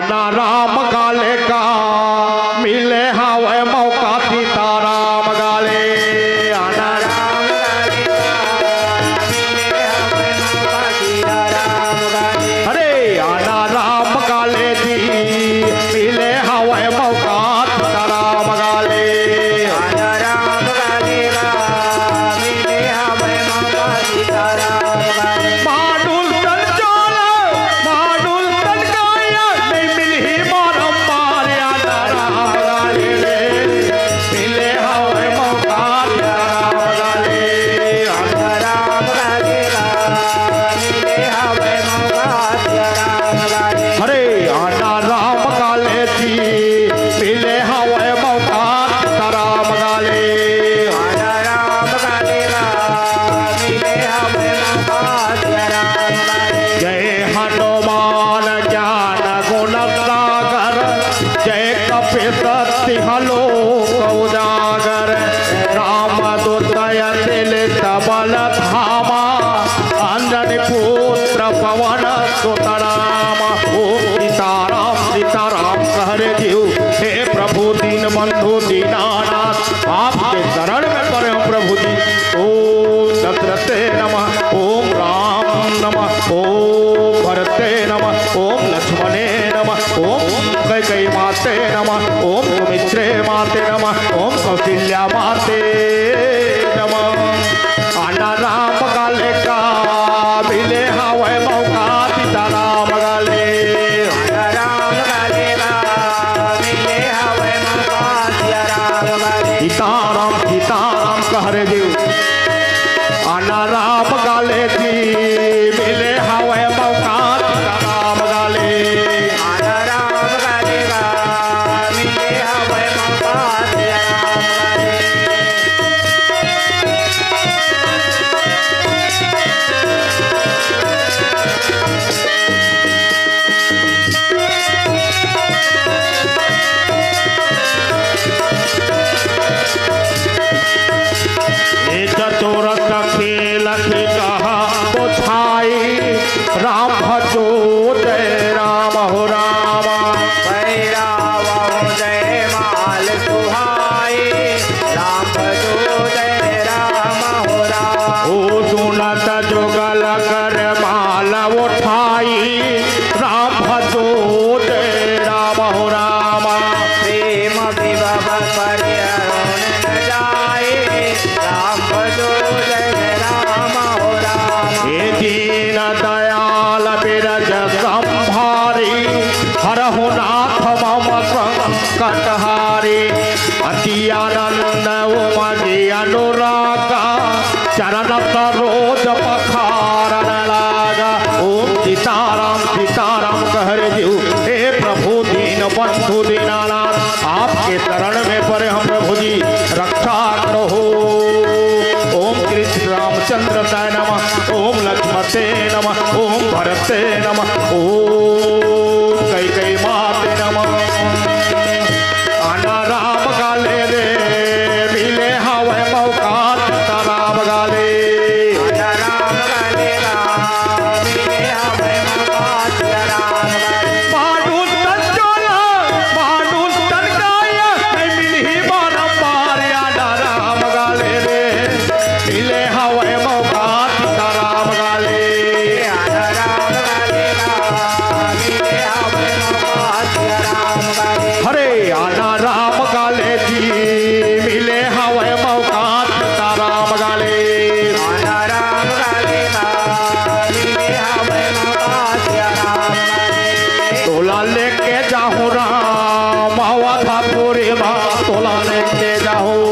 आना राम गाले का मिले हवे मौका सीताराम गाले आना राम गाले का मिले हवे मौका सीताराम गाले अरे आना राम गाले जी मिले हवे मौका सीताराम गाले आना राम गाले का मिले हवे मौका सीताराम गाले माडुल तन चोला माडुल तन काया नहीं मिली मारम मारे आना राम गाले मिले हवे मौका सीताराम गाले आना राम गाले का मिले हवे मौका सीताराम गाले अरे आना राम गाले जी मिले हवे मौका सीताराम गाले आना राम गाले का मिले हवे मौका सीताराम गाले जय हनुमान ज्ञान गुण सागर जय कपीसति लोक उजागर राम दूतय दिलित बल धामा अंजनी पुत्र पवन सुत राम ओम सीताराम सीताराम कहरे जीव हे प्रभु दीन बंधु दीनानाथ आपके शरण में पड़े हम प्रभु जी ओम दशरथे नमः ओम राम नमः ओम भरते नमः ओम लक्ष्मणे नमः ओम कैकेयी माते नमः ओम सुमित्रे माते नमः ओम कौशल्या माते नमः आना राम गाले का मिले हवे मौका सीताराम गाले आना राम गाले का मिले हवे मौका सीताराम गाले सीताराम सीताराम कहरे जीव आना राम गाले जी मिले हवे मौका सीताराम गाले आना राम गाले का मिले हवे मौका सीताराम गाले चतुर खेल कहा बुझाई राम भजो जय राम हो राम भैरव जय माल सुहाई राम भजो जय राम हो राम ओ सुनत जुगल कर माल उठाई राम भजो जय राम हो राम प्रेम विभव परिहरण न जाए राम भजो जय राम हो राम हे दीन दयाल बिरज संभारी हरहु नाथ मम संकटहारी अति आनंद उमगे अनुरागा चरण सरोज पखारन लागा ओम सीताराम सीताराम कहरे जीव हे प्रभु दीन बंधु दीनानाथ आपके शरण में पड़े हम प्रभु जी रक्षा करो ओम कृष्ण रामचंद्र ताय नमः ओम लक्ष्मते नमः ओम भरते नमः ओम कैकेयी माते नमः आना राम गाले रे मिले हवे मौका सीताराम गाले आना राम गाले का मिले हवे मौका सीताराम गाले माडुल तन चोला माडुल तन काया नहीं मिली मारम मारे आना राम गाले रे मिले हवे मौका सीताराम गाले आना राम गाले का मिले हवे मौका सीताराम गाले हरे आना राम गाले जी मिले हवे मौका सीताराम गाले आना राम गाले का मिले हवे मौका सीताराम गाले तोला लेके जाऊं राम अवधापुरी माँ तोला लेके जाऊं